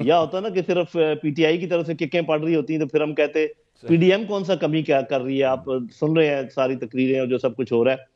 یا ہوتا نا کہ صرف پی ٹی آئی کی طرف سے ککیں پڑ رہی ہوتی ہیں تو پھر ہم کہتے پی ڈی ایم کون سا کمی کیا کر رہی ہے، آپ سن رہے ہیں ساری تقریریں اور جو سب کچھ ہو رہا ہے.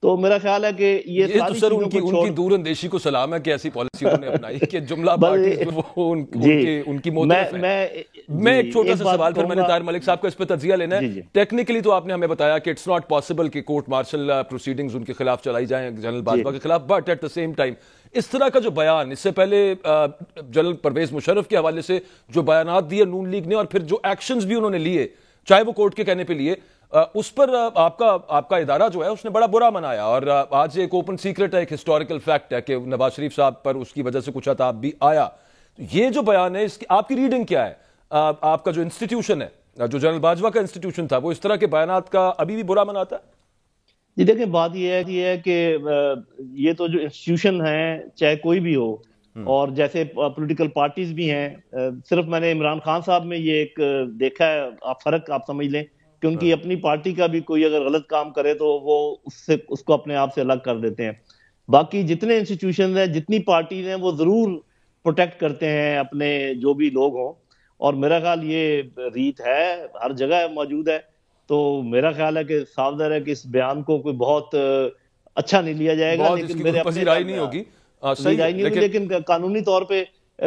تو میرا خیال ہے کہ یہ تو ساری سر چیزوں کو چھوڑ، ان کی دور اندیشی کو سلام ہے کہ ایسی پالیسی انہوں نے اپنائی کہ جملہ پارٹیز وہ جی ان کی موتیف ہے. میں ایک چھوٹا سا سوال پھر میں نے طاہر ملک صاحب کو اس پہ تجزیہ لینا ہے. ٹیکنیکلی تو آپ نے ہمیں بتایا کہ اٹس ناٹ پاسبل کہ کورٹ مارشل پروسیڈنگز ان کے خلاف چلائی جائیں جنرل باجوہ کے خلاف، but at the same time اس طرح کا جو بیان اس سے پہلے جنرل پرویز مشرف کے حوالے سے جو بیانات دیے نون لیگ نے اور پھر جو ایکشنز بھی انہوں نے لیے چاہے وہ کورٹ کے کہنے پہ لیے، اس پر آپ کا ادارہ جو ہے اس نے بڑا برا منایا. اور آج ایک اوپن سیکرٹ ہے، ایک ہسٹوریکل فیکٹ ہے کہ نواز شریف صاحب پر اس کی وجہ سے کچھ عتاب بھی آیا. یہ جو بیان ہے اس کی آپ کی ریڈنگ کیا ہے؟ آپ کا جو انسٹیٹیوشن ہے، جو جنرل باجوہ کا انسٹیٹیوشن تھا، وہ اس طرح کے بیانات کا ابھی بھی برا مناتا ہے؟ جی دیکھیں بات یہ ہے کہ یہ تو جو انسٹیٹیوشن ہیں چاہے کوئی بھی ہو اور جیسے پولیٹیکل پارٹیز بھی ہیں، صرف میں نے عمران خان صاحب میں یہ ایک دیکھا ہے، آپ فرق آپ سمجھ لیں کہ ان کی اپنی پارٹی کا بھی کوئی اگر غلط کام کرے تو وہ اس کو اپنے آپ سے الگ کر دیتے ہیں. باقی جتنے انسٹیٹیوشنز ہیں، جتنی پارٹیز ہیں، وہ ضرور پروٹیکٹ کرتے ہیں اپنے جو بھی لوگ ہوں، اور میرا خیال یہ ریت ہے ہر جگہ موجود ہے. تو میرا خیال ہے کہ صاف ظاہر ہے کہ اس بیان کو کوئی بہت اچھا نہیں لیا جائے گا، لیکن میرے اپنے رائے نہیں ہوگی، لیکن قانونی طور پہ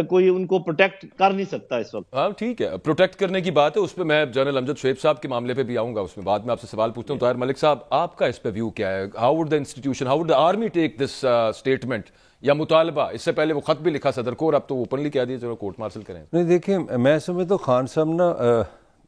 کوئی ان کو پروٹیکٹ کر نہیں سکتا اس وقت. ہاں ٹھیک ہے، پروٹیکٹ کرنے کی بات ہے، اس پہ میں جنرل امجد شعیب صاحب کے معاملے پہ بھی آؤں گا، اس میں بعد میں آپ سے سوال پوچھتا ہوں. طاہر ملک صاحب آپ کا اس پہ ویو کیا ہے؟ How would the institution, how would the army take this statement یا مطالبہ؟ اس سے پہلے وہ خط بھی لکھا صدر کو اور اب تو اوپنلی کہہ دیا چلو کورٹ مارشل کریں. نہیں دیکھیں، میں سمجھتا ہوں خان صاحب نا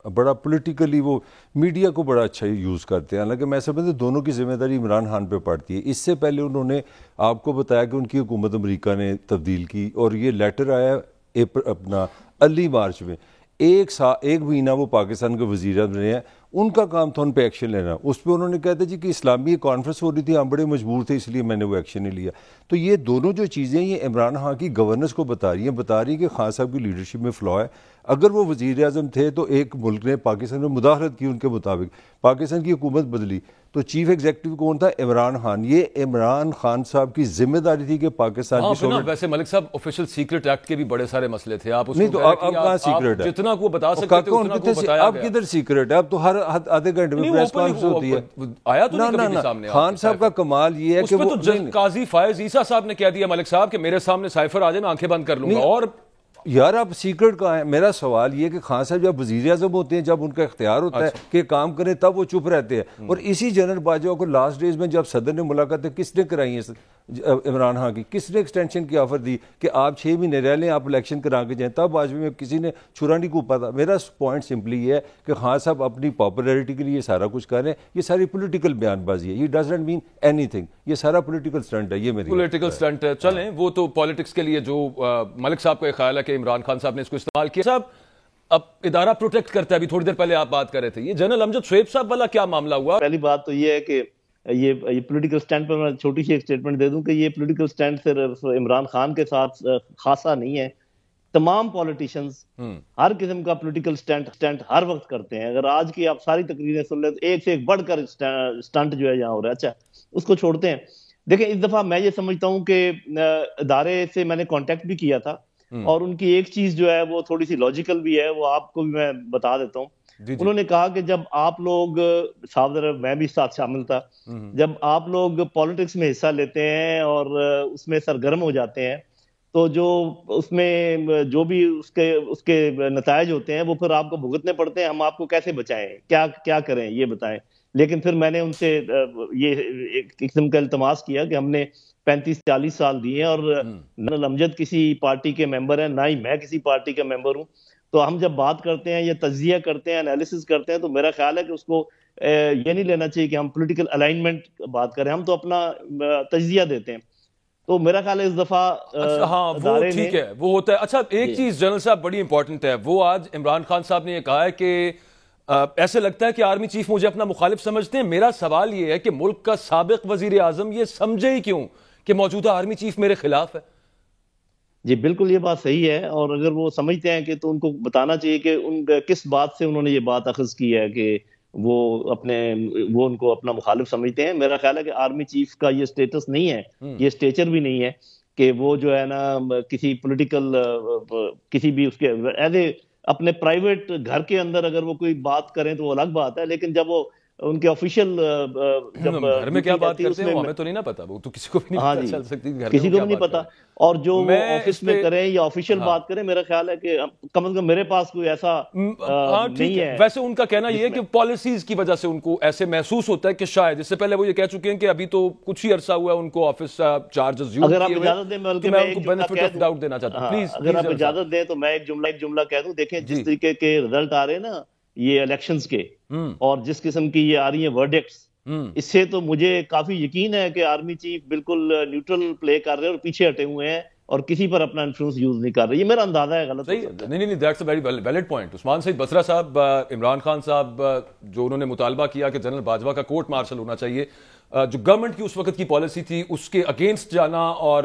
بڑا پولیٹیکلی وہ میڈیا کو بڑا اچھا یوز کرتے ہیں، حالانکہ میں سمجھتا ہوں دونوں کی ذمہ داری عمران خان پہ پڑتی ہے. اس سے پہلے انہوں نے آپ کو بتایا کہ ان کی حکومت امریکہ نے تبدیل کی اور یہ لیٹر آیا اپنا ارلی مارچ میں، ایک مہینہ وہ پاکستان کے وزیر اعظم رہے ہیں، ان کا کام تھا ان پہ ایکشن لینا. اس پہ انہوں نے کہا تھا جی کہ اسلامی کانفرنس ہو رہی تھی، ہم بڑے مجبور تھے اس لیے میں نے وہ ایکشن نہیں لیا. تو یہ دونوں جو چیزیں یہ عمران خان کی گورننس کو بتا رہی ہیں کہ خان صاحب کی لیڈرشپ میں فلا ہے. اگر وہ وزیر اعظم تھے تو ایک ملک نے پاکستان میں مداخلت کی، ان کے مطابق پاکستان کی حکومت بدلی، تو چیف ایگزیکٹو کون تھا؟ عمران خان. یہ عمران خان صاحب کی ذمہ داری تھی کہ پاکستان کی ویسے ملک صاحب آفیشیل سیکرٹ ایکٹ کے بھی بڑے سارے مسئلے تھے، آپ نہیں تو اب کہاں سیکرٹ ہے؟ جتنا کو بتا سکتے تھے اتنا کو بتایا گیا. اب کدھر سیکرٹ ہے؟ اب تو ہر آدھے گھنٹے میں پریس کانفرنس ہوتی ہے. آیا تو نہیں کبھی سامنے. خان صاحب کا کمال یہ ہے کہ وہ قاضی فائز عیسیٰ صاحب نے کہہ دیا ملک صاحب کہ میرے سامنے سائفر آ جائے میں آنکھیں بند کر لوں گا. اور یار اب سیکرٹ کہاں ہے؟ میرا سوال یہ کہ خان صاحب جب وزیر اعظم ہوتے ہیں، جب ان کا اختیار ہوتا ہے کہ کام کریں، تب وہ چپ رہتے ہیں. اور اسی جنرل باجوہ کو لاسٹ ڈیز میں جب صدر نے ملاقاتیں کس نے کرائی ہیں عمران خان کی، کس نے ایکسٹینشن کی آفر دی کہ آپ 6 مہینے رہ لیں، آپ الیکشن کرا کے جائیں، تب باجوہ میں کسی نے چھرا نہیں کوپا تھا. میرا پوائنٹ سمپلی یہ ہے کہ خان صاحب اپنی پاپولیرٹی کے لیے سارا کچھ کر رہے ہیں. یہ ساری پولیٹیکل بیان بازی ہے، یہ does not mean any thing, یہ سارا پولیٹیکل اسٹنٹ ہے. یہ میری پولیٹیکل اسٹنٹ ہے. چلیں وہ تو پالیٹکس کے لیے جو ملک صاحب کا خیال ہے کہ عمران خان صاحب نے اس کو استعمال کیا. صاحب اب ادارہ پروٹیکٹ کرتا ہے، ابھی تھوڑی دیر پہلے آپ بات کر رہے تھے، یہ جنرل امجد شعیب صاحب والا کیا معاملہ ہوا؟ پہلی بات تو یہ ہے کہ یہ پولیٹیکل سٹینڈ پر میں چھوٹی سی ایک سٹیٹمنٹ دے دوں کہ یہ پولیٹیکل سٹینڈ صرف عمران خان کے ساتھ خاصا نہیں ہے. تمام پولیٹیشنز ہر قسم کا پولیٹیکل سٹینڈ ہر وقت کرتے ہیں. اگر آج کی آپ ساری تقریریں سن لیں تو ایک سے ایک بڑھ کر سٹنٹ جو ہے یہاں ہو رہا ہے. اچھا اس کو چھوڑتے ہیں. دیکھیں اس دفعہ میں یہ سمجھتا ہوں کہ ادارے سے میں نے کانٹیکٹ بھی کیا تھا اور ان کی ایک چیز جو ہے وہ تھوڑی سی لاجیکل بھی ہے، وہ آپ کو بھی میں بتا دیتا ہوں. انہوں نے کہا کہ جب آپ لوگ میں بھی ساتھ شامل تھا، جب آپ لوگ پالیٹکس میں حصہ لیتے ہیں اور اس میں سرگرم ہو جاتے ہیں تو جو اس میں جو بھی اس کے نتائج ہوتے ہیں وہ پھر آپ کو بھگتنے پڑتے ہیں. ہم آپ کو کیسے بچائیں، کیا کریں یہ بتائیں. لیکن پھر میں نے ان سے یہ ایک قسم کا التماس کیا کہ ہم نے 35-40 سال دیے اور جنرل امجد کسی پارٹی کے ممبر ہیں، نہ ہی میں کسی پارٹی کا ممبر ہوں. تو ہم جب بات کرتے ہیں یا تجزیہ کرتے ہیں، انالیسس کرتے ہیں، تو میرا خیال ہے کہ اس کو یہ نہیں لینا چاہیے کہ ہم پولیٹیکل الائنمنٹ بات کریں، ہم تو اپنا تجزیہ دیتے ہیں. تو میرا خیال ہے اس دفعہ ہاں وہ ٹھیک ہے، وہ ہوتا ہے. اچھا ایک چیز جنرل صاحب بڑی امپورٹنٹ ہے، وہ آج عمران خان صاحب نے یہ کہا ہے کہ ایسے لگتا ہے کہ آرمی چیف مجھے اپنا مخالف سمجھتے ہیں. میرا سوال یہ ہے کہ ملک کا سابق وزیر اعظم یہ سمجھے ہی کیوں کہ موجودہ آرمی چیف میرے خلاف ہے؟ جی بالکل یہ بات صحیح ہے، اور اگر وہ سمجھتے ہیں کہ تو ان کو بتانا چاہیے کہ کس بات سے انہوں نے یہ بات اخذ کی ہے کہ وہ ان کو اپنا مخالف سمجھتے ہیں. میرا خیال ہے کہ آرمی چیف کا یہ سٹیٹس نہیں ہے، یہ سٹیچر بھی نہیں ہے کہ وہ جو ہے نا کسی پولیٹیکل کسی بھی اس کے ایز اے اپنے پرائیویٹ گھر کے اندر اگر وہ کوئی بات کریں تو وہ الگ بات ہے، لیکن جب وہ ان کے آفیشیل جب گھر میں کیا بات کرتے ہیں وہ ہمیں تو نہیں نا پتا، وہ تو کسی کو بھی نہیں پتا چل سکتی گھر میں کسی کو بھی نہیں پتا، اور جو وہ آفس میں کریں یا آفیشیل بات کریں، میرا خیال ہے کہ کم از کم میرے پاس کوئی ایسا نہیں ہے۔ ویسے ان کا کہنا یہ ہے کہ پالیسیز کی وجہ سے ان کو ایسے محسوس ہوتا ہے کہ شاید اس سے پہلے وہ یہ کہہ چکے ہیں کہ ابھی تو کچھ ہی عرصہ ہوا ہے ان کو آفس چارجز اگر آپ اجازت دیں میں ان کو بینیفٹ آف ڈاؤٹ دینا چاہتا ہوں، پلیز اگر آپ اجازت دیں تو میں ایک جملہ کہہ دوں۔ دیکھیں جس طریقے کے رزلٹ آ رہے ہیں نا یہ الیکشنز کے، اور جس قسم کی یہ آ رہی ہیں ورڈکٹس، اس سے تو مجھے کافی یقین ہے کہ آرمی چیف بالکل نیوٹرل پلے کر رہے ہیں اور پیچھے ہٹے ہوئے ہیں اور کسی پر اپنا انفلوئنس یوز نہیں کر رہے۔ یہ میرا اندازہ ہے، غلط نہیں، that's a very valid point. Usman Saeed Basra sahib, Imran Khan صاحب جو انہوں نے مطالبہ کیا کہ جنرل باجوہ کا کورٹ مارشل ہونا چاہیے، جو گورنمنٹ کی اس وقت کی پالیسی تھی اس کے اگینسٹ جانا اور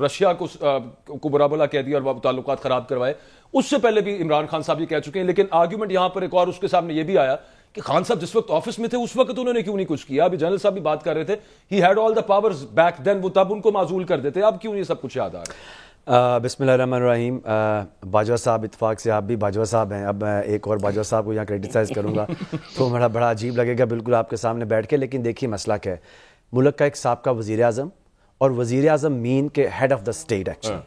رشیا کو برا بلا کہہ دیا اور وہ تعلقات خراب کروائے، اس سے پہلے بھی عمران خان صاحب یہ کہہ چکے ہیں۔ لیکن آرگیومنٹ یہاں پر ایک اور اس کے سامنے یہ بھی آیا کہ خان صاحب جس وقت آفس میں تھے اس وقت انہوں نے کیوں نہیں کچھ کیا؟ ابھی جنرل صاحب بھی بات کر رہے تھے ہی head all the powers back then, وہ تب ان کو معزول کر دیتے، اب کیوں یہ سب کچھ یاد آ رہا ہے؟ بسم اللہ الرحمن الرحیم۔ باجوہ صاحب، اتفاق سے آپ بھی باجوہ صاحب ہیں، اب میں ایک اور باجوہ صاحب کو یہاں کریٹیسائز کروں گا تو بڑا عجیب لگے گا بالکل آپ کے سامنے بیٹھ کے، لیکن دیکھیے مسئلہ کیا ہے۔ ملک کا ایک سابقہ وزیر اعظم، اور وزیر اعظم مین کے head of the state actually,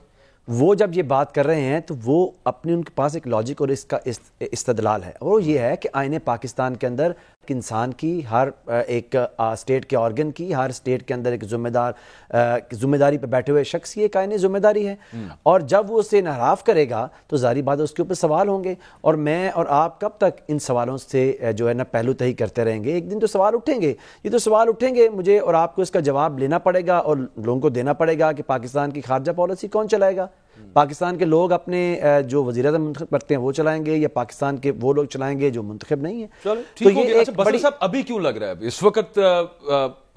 وہ جب یہ بات کر رہے ہیں تو وہ اپنے ان کے پاس ایک لاجک اور اس کا استدلال ہے، اور وہ یہ ہے کہ آئین پاکستان کے اندر انسان کی، ہر ایک اسٹیٹ کے آرگن کی، ہر اسٹیٹ کے اندر ایک ذمہ داری پہ بیٹھے ہوئے شخص کی ایک آئینی ذمہ داری ہے، اور جب وہ اسے انحراف کرے گا تو ظاہری بات ہے اس کے اوپر سوال ہوں گے، اور میں اور آپ کب تک ان سوالوں سے جو ہے نا پہلو تہی کرتے رہیں گے؟ ایک دن تو سوال اٹھیں گے، یہ تو سوال اٹھیں گے، مجھے اور آپ کو اس کا جواب لینا پڑے گا اور لوگوں کو دینا پڑے گا کہ پاکستان کی خارجہ پالیسی کون چلائے گا؟ پاکستان کے لوگ اپنے جو وزیر اعظم منتخب کرتے ہیں وہ چلائیں گے، یا پاکستان کے وہ لوگ چلائیں گے جو منتخب نہیں ہیں؟ تو یہ بصرہ صاحب ابھی کیوں لگ رہا ہے اس وقت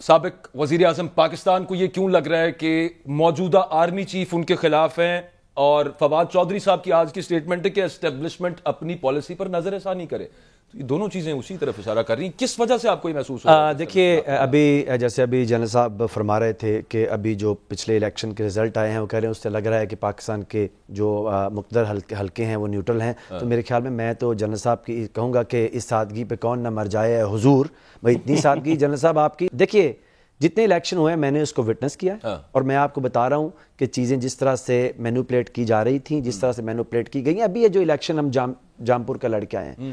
سابق وزیر اعظم پاکستان کو یہ کیوں لگ رہا ہے کہ موجودہ آرمی چیف ان کے خلاف ہیں، اور فواد چودھری صاحب کی آج کی سٹیٹمنٹ ہے کہ اسٹیبلشمنٹ اپنی پالیسی پر نظر ثانی کرے، تو یہ دونوں چیزیں اسی طرف اشارہ کر رہی ہیں، کس وجہ سے آپ کو یہ محسوس ہو رہا ہے؟ دیکھیے ابھی جیسے ابھی جنرل صاحب فرما رہے تھے کہ ابھی جو پچھلے الیکشن کے رزلٹ آئے ہیں وہ کہہ رہے ہیں اس سے لگ رہا ہے کہ پاکستان کے جو مقتدر حلقے ہیں وہ نیوٹرل ہیں، تو میرے خیال میں تو جنرل صاحب کی کہوں گا کہ اس سادگی پہ کون نہ مر جائے حضور، بھائی اتنی سادگی جنرل صاحب آپ کی۔ دیکھیے جتنے الیکشن ہوئے میں نے اس کو وٹنس کیا ہے، اور میں آپ کو بتا رہا ہوں کہ چیزیں جس طرح سے مینوپلیٹ کی جا رہی تھیں، جس طرح سے مینوپلیٹ کی گئی ہیں، ابھی یہ جو الیکشن ہم جامپور کا لڑ کے آئے ہیں،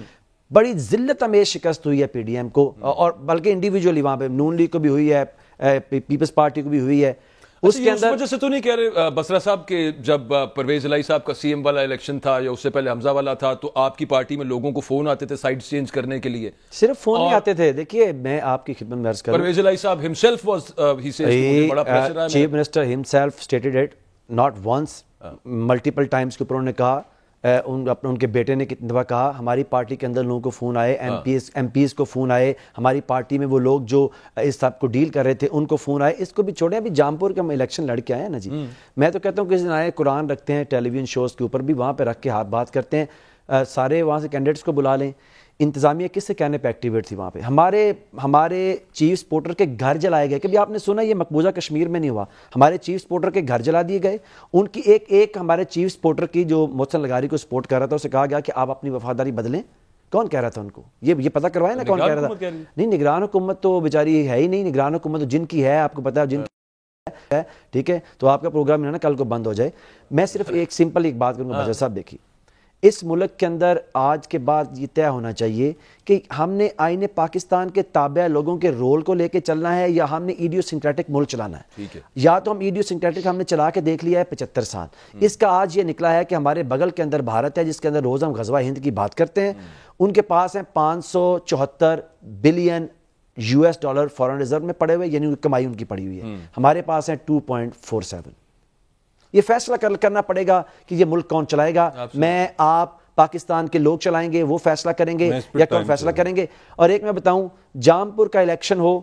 بڑی ذلت امیز شکست ہوئی ہے پی ڈی ایم کو، اور بلکہ انڈیویجولی وہاں پہ نون لیگ کو بھی ہوئی ہے، پیپلز پارٹی کو بھی ہوئی ہے۔ اس کے اندر وجہ سے تو نہیں کہہ رہے بصرہ صاحب کہ جب پرویز الہی صاحب کا سی ایم والا الیکشن تھا یا اس سے پہلے حمزہ والا تھا تو آپ کی پارٹی میں لوگوں کو فون آتے تھے سائڈ چینج کرنے کے لیے؟ صرف فون نہیں آتے تھے، دیکھیے میں آپ کی خدمت میں عرض کروں، پرویز الہی صاحب himself was he says بڑا پریشر ہے، chief minister himself stated it not once multiple times کے اوپر انہوں نے کہا، ان کے بیٹے نے کتنی دفعہ کہا، ہماری پارٹی کے اندر لوگوں کو فون آئے، ایم پیز کو فون آئے، ہماری پارٹی میں وہ لوگ جو اس سب کو ڈیل کر رہے تھے ان کو فون آئے۔ اس کو بھی چھوڑیں، ابھی جامپور کے ہم الیکشن لڑ کے آئے ہیں نا جی، میں تو کہتا ہوں کہ اس دن آئے قرآن رکھتے ہیں ٹیلی ویژن شوز کے اوپر بھی، وہاں پہ رکھ کے ہاتھ بات کرتے ہیں، سارے وہاں سے کینڈیڈیٹس کو بلا لیں۔ انتظامیہ کس سے کہنے پہ ایکٹیویٹ تھی وہاں پہ؟ ہمارے چیف سپورٹر کے گھر جلائے گئے، کبھی آپ نے سنا یہ مقبوضہ کشمیر میں نہیں ہوا، ہمارے چیف سپورٹر کے گھر جلا دیے گئے، ان کی ایک ہمارے چیف سپورٹر کی جو محسن لغاری کو سپورٹ کر رہا تھا اسے کہا گیا کہ آپ اپنی وفاداری بدلیں۔ کون کہہ رہا تھا ان کو؟ یہ پتہ کروائے نا کون کہہ رہا تھا؟ نہیں، نگران حکومت تو بیچاری ہے ہی نہیں، نگران حکومت تو جن کی ہے آپ کو پتا ہے، جن کی ہے، ٹھیک ہے، تو آپ کا پروگرام نا کل کو بند ہو جائے۔ میں صرف ایک سمپل ایک بات کروں گا باجوہ صاحب، دیکھیے اس ملک کے اندر آج کے بعد یہ طے ہونا چاہیے کہ ہم نے آئین پاکستان کے تابع لوگوں کے رول کو لے کے چلنا ہے یا ہم نے ایڈیو سنکریٹک ملک چلانا ہے۔ یا تو ہم ایڈیو سنکریٹک ہم نے چلا کے دیکھ لیا ہے 75 سال، اس کا آج یہ نکلا ہے کہ ہمارے بغل کے اندر بھارت ہے جس کے اندر روز ہم غزوہ ہند کی بات کرتے ہیں، ان کے پاس ہیں 574 بلین $US فارن ریزرو میں پڑے ہوئے، یعنی کمائی ان کی پڑی ہوئی ہے، ہمارے پاس ہیں 2.47۔ یہ فیصلہ کرنا پڑے گا کہ یہ ملک کون چلائے گا، میں آپ پاکستان کے لوگ چلائیں گے، وہ فیصلہ کریں گے، یا کون فیصلہ کریں گے؟ اور ایک میں بتاؤں، جامپور کا الیکشن ہو،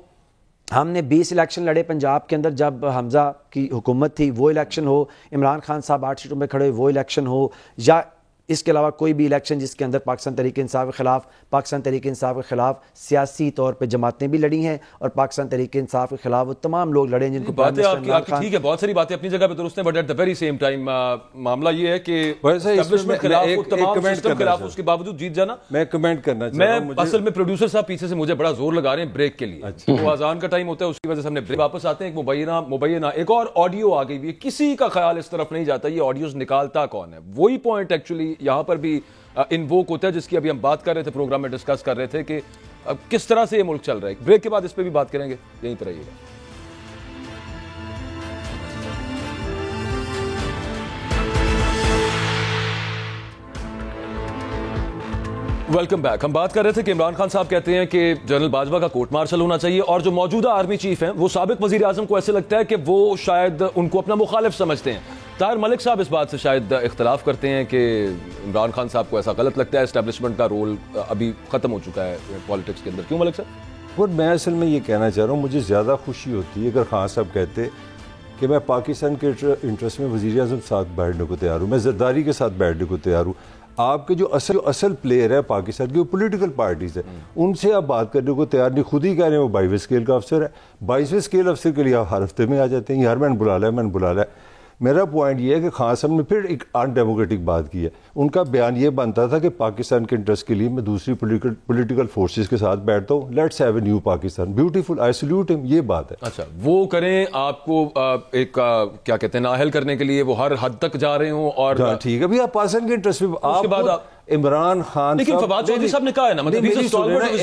ہم نے 20 الیکشن لڑے پنجاب کے اندر جب حمزہ کی حکومت تھی، وہ الیکشن ہو، عمران خان صاحب 8 سیٹوں پہ کھڑے ہوئے وہ الیکشن ہو، یا اس کے علاوہ کوئی بھی الیکشن جس کے اندر پاکستان تحریک انصاف کے خلاف سیاسی طور پہ جماعتیں بھی لڑی ہیں اور پاکستان تحریک انصاف کے خلاف وہ تمام لوگ لڑے ہیں جن کو باتیں آپ کی ٹھیک ہے، بہت ساری باتیں اپنی جگہ پہ درست ہیں، but at the very same time معاملہ یہ ہے کہ اسٹیبلشمنٹ خلاف تمام سسٹم خلاف اس کے باوجود جیت جانا. میں کمنٹ کرنا چاہتا ہوں، میں اصل میں پروڈیوسر صاحب پیچھے سے مجھے بڑا زور لگا رہے ہیں بریک کے لیے، وہ اذان کا ٹائم ہوتا ہے اس کی وجہ سے ہم نے بریک. واپس آتے ہیں ایک مبینہ ایک اور آڈیو آ گئی ہوئی ہے، کسی کا خیال اس طرف نہیں جاتا یہ آڈیوز نکالتا کون ہے. وہی پوائنٹ ایکچولی یہاں پر بھی انووک ہوتا ہے جس کی ابھی ہم بات کر رہے تھے، پروگرام میں ڈسکس کر رہے تھے کہ کس طرح سے یہ ملک چل رہا ہے. بریک کے بعد اس پہ بھی بات کریں گے، یہیں پر رہیے گا. Welcome back. ہم بات کر رہے تھے کہ عمران خان صاحب کہتے ہیں کہ جنرل باجوہ کا کورٹ مارشل ہونا چاہیے، اور جو موجودہ آرمی چیف ہیں وہ سابق وزیر اعظم کو ایسے لگتا ہے کہ وہ شاید ان کو اپنا مخالف سمجھتے ہیں. طاہر ملک صاحب اس بات سے شاید اختلاف کرتے ہیں کہ عمران خان صاحب کو ایسا غلط لگتا ہے اسٹیبلشمنٹ کا رول ابھی ختم ہو چکا ہے پالیٹکس کے اندر. کیوں ملک صاحب؟ اور میں اصل میں یہ کہنا چاہ رہا ہوں، مجھے زیادہ خوشی ہوتی ہے اگر خان صاحب کہتے کہ میں پاکستان کے انٹرسٹ میں وزیر اعظم کے ساتھ بیٹھنے کو تیار ہوں، میں زرداری کے ساتھ بیٹھنے کو تیار ہوں. آپ کے جو اصل پلیئر ہے پاکستان کی وہ پولیٹیکل پارٹیز ہیں، ان سے آپ بات کرنے کو تیار نہیں. خود ہی کہہ رہے ہیں وہ 22ویں اسکیل کا افسر ہے. 22ویں اسکیل افسر کے لیے آپ ہر ہفتے میں آ جاتے ہیں، یار میں نے بلا لیا ہے. میرا پوائنٹ یہ ہے کہ خان صاحب نے پھر ایک ان ڈیموکریٹک بات کی ہے. ان کا بیان یہ بنتا تھا کہ پاکستان کے انٹرسٹ کے لیے میں دوسری پولیٹیکل فورسز کے ساتھ بیٹھتا ہوں. Let's have a new Pakistan, beautiful, I salute him. یہ بات ہے. اچھا، وہ کریں آپ کو ایک کیا کہتے ہیں نااہل کرنے کے لیے وہ ہر حد تک جا رہے ہوں، اور ٹھیک ہے ابھی آپ پاکستان کے انٹرسٹ میں اس کے بعد آپ عمران خان لیکن فواد چودھری صاحب نے کہا ہے نا،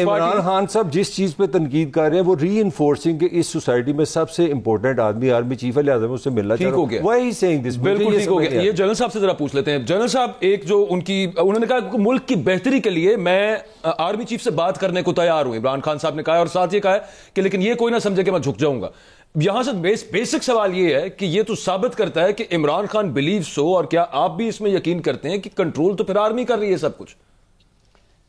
عمران خان صاحب جس چیز پہ تنقید کر رہے ہیں وہ ری انفورسنگ کہ اس سوسائٹی میں سب سے امپورٹنٹ آدمی آرمی چیف ہے، لہٰذا اس سے ملنا ٹھیک ہو گیا. بالکل ٹھیک ہو گیا. یہ جنرل صاحب سے ذرا پوچھ لیتے ہیں. جنرل صاحب، ایک جو انہوں نے کہا کہ ملک کی بہتری کے لیے میں آرمی چیف سے بات کرنے کو تیار ہوں، عمران خان صاحب نے کہا، اور ساتھ یہ کہا ہے کہ لیکن یہ کوئی نہ سمجھے کہ میں جھک جاؤں گا. یہاں سے بیسک سوال یہ ہے کہ یہ تو ثابت کرتا ہے کہ عمران خان بلیو سو، اور کیا آپ بھی اس میں یقین کرتے ہیں کہ کنٹرول تو پھر آرمی کر رہی ہے سب کچھ؟